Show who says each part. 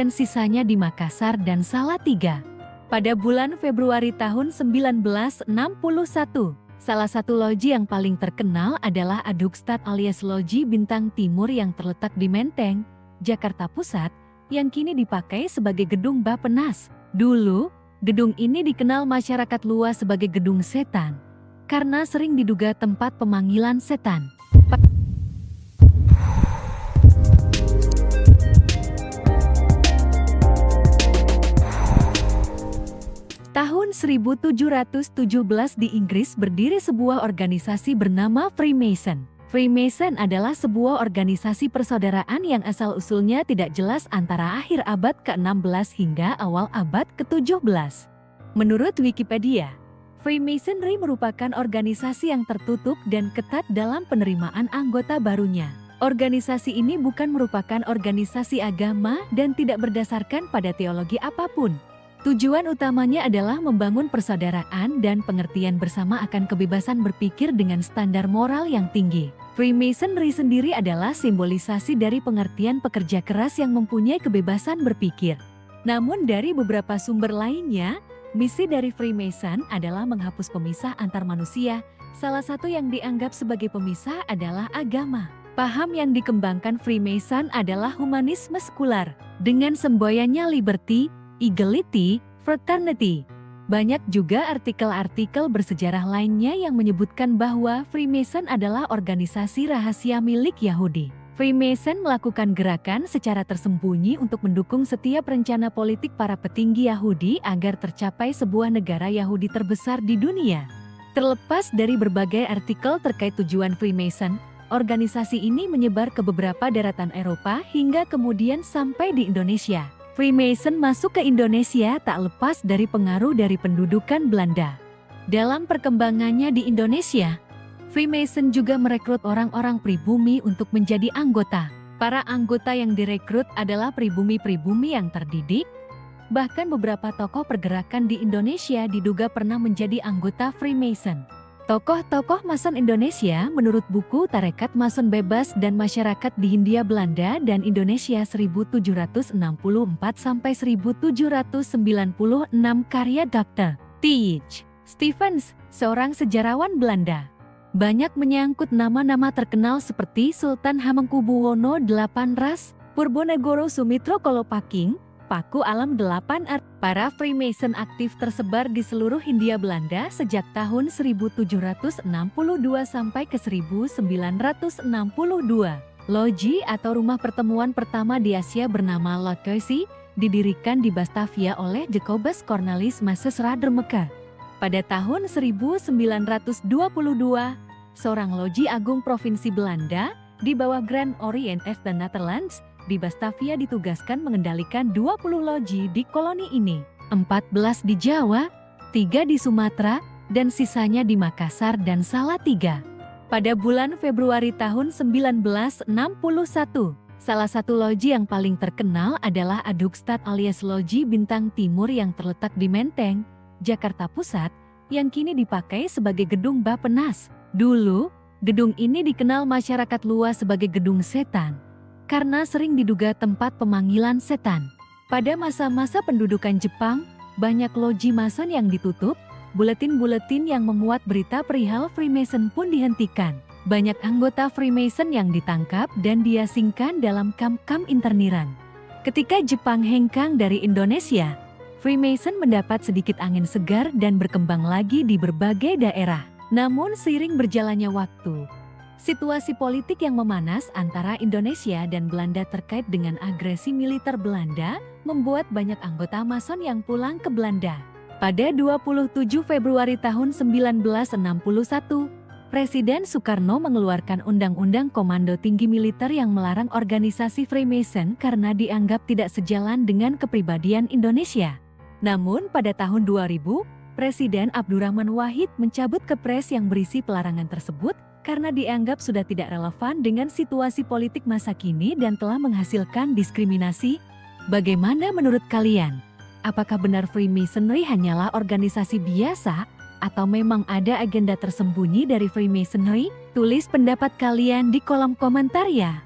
Speaker 1: dan sisanya di Makassar dan Salatiga. Pada bulan Februari tahun 1961, salah satu loji yang paling terkenal adalah Adukstad alias Loji Bintang Timur yang terletak di Menteng, Jakarta Pusat, yang kini dipakai sebagai gedung Bappenas. Dulu, gedung ini dikenal masyarakat luas sebagai gedung setan, karena sering diduga tempat pemanggilan setan. Tahun 1717 di Inggris berdiri sebuah organisasi bernama Freemason. Freemason adalah sebuah organisasi persaudaraan yang asal-usulnya tidak jelas antara akhir abad ke-16 hingga awal abad ke-17. Menurut Wikipedia, Freemasonry merupakan organisasi yang tertutup dan ketat dalam penerimaan anggota barunya. Organisasi ini bukan merupakan organisasi agama dan tidak berdasarkan pada teologi apapun. Tujuan utamanya adalah membangun persaudaraan dan pengertian bersama akan kebebasan berpikir dengan standar moral yang tinggi. Freemasonry sendiri adalah simbolisasi dari pengertian pekerja keras yang mempunyai kebebasan berpikir. Namun dari beberapa sumber lainnya, misi dari Freemason adalah menghapus pemisah antar manusia. Salah satu yang dianggap sebagai pemisah adalah agama. Paham yang dikembangkan Freemason adalah humanisme sekular, dengan semboyannya liberty, equality, fraternity. Banyak juga artikel-artikel bersejarah lainnya yang menyebutkan bahwa Freemason adalah organisasi rahasia milik Yahudi. Freemason melakukan gerakan secara tersembunyi untuk mendukung setiap rencana politik para petinggi Yahudi agar tercapai sebuah negara Yahudi terbesar di dunia. Terlepas dari berbagai artikel terkait tujuan Freemason, organisasi ini menyebar ke beberapa daratan Eropa hingga kemudian sampai di Indonesia. Freemason masuk ke Indonesia tak lepas dari pengaruh dari pendudukan Belanda. Dalam perkembangannya di Indonesia, Freemason juga merekrut orang-orang pribumi untuk menjadi anggota. Para anggota yang direkrut adalah pribumi-pribumi yang terdidik. Bahkan beberapa tokoh pergerakan di Indonesia diduga pernah menjadi anggota Freemason. Tokoh-tokoh Mason Indonesia menurut buku Tarekat Mason Bebas dan Masyarakat di Hindia Belanda dan Indonesia 1764-1796 karya Dr. T.H. Stevens, seorang sejarawan Belanda. Banyak menyangkut nama-nama terkenal seperti Sultan Hamengkubuwono VIII Ras, Purbonegoro Sumitro Kolopaking, Paku Alam 8 Art. Para Freemason aktif tersebar di seluruh Hindia Belanda sejak tahun 1762 sampai ke 1962. Loji atau rumah pertemuan pertama di Asia bernama Locosi didirikan di Batavia oleh Jacobus Cornelis Moses Radermeke. Pada tahun 1922, seorang loji agung provinsi Belanda di bawah Grand Orient of the Netherlands di Batavia ditugaskan mengendalikan 20 loji di koloni ini, 14 di Jawa, 3 di Sumatera, dan sisanya di Makassar dan Salatiga. Pada bulan Februari tahun 1961, salah satu loji yang paling terkenal adalah Adukstad alias Loji Bintang Timur yang terletak di Menteng, Jakarta Pusat, yang kini dipakai sebagai gedung Bappenas. Dulu, gedung ini dikenal masyarakat luas sebagai gedung setan, karena sering diduga tempat pemanggilan setan. Pada masa-masa pendudukan Jepang, banyak loji Mason yang ditutup, buletin-buletin yang memuat berita perihal Freemason pun dihentikan. Banyak anggota Freemason yang ditangkap dan diasingkan dalam kamp-kamp interniran. Ketika Jepang hengkang dari Indonesia, Freemason mendapat sedikit angin segar dan berkembang lagi di berbagai daerah. Namun seiring berjalannya waktu, situasi politik yang memanas antara Indonesia dan Belanda terkait dengan agresi militer Belanda membuat banyak anggota Mason yang pulang ke Belanda. Pada 27 Februari tahun 1961, Presiden Soekarno mengeluarkan Undang-Undang Komando Tinggi Militer yang melarang organisasi Freemason karena dianggap tidak sejalan dengan kepribadian Indonesia. Namun pada tahun 2000, Presiden Abdurrahman Wahid mencabut kepres yang berisi pelarangan tersebut karena dianggap sudah tidak relevan dengan situasi politik masa kini dan telah menghasilkan diskriminasi. Bagaimana menurut kalian? Apakah benar Freemasonry hanyalah organisasi biasa atau memang ada agenda tersembunyi dari Freemasonry? Tulis pendapat kalian di kolom komentar ya.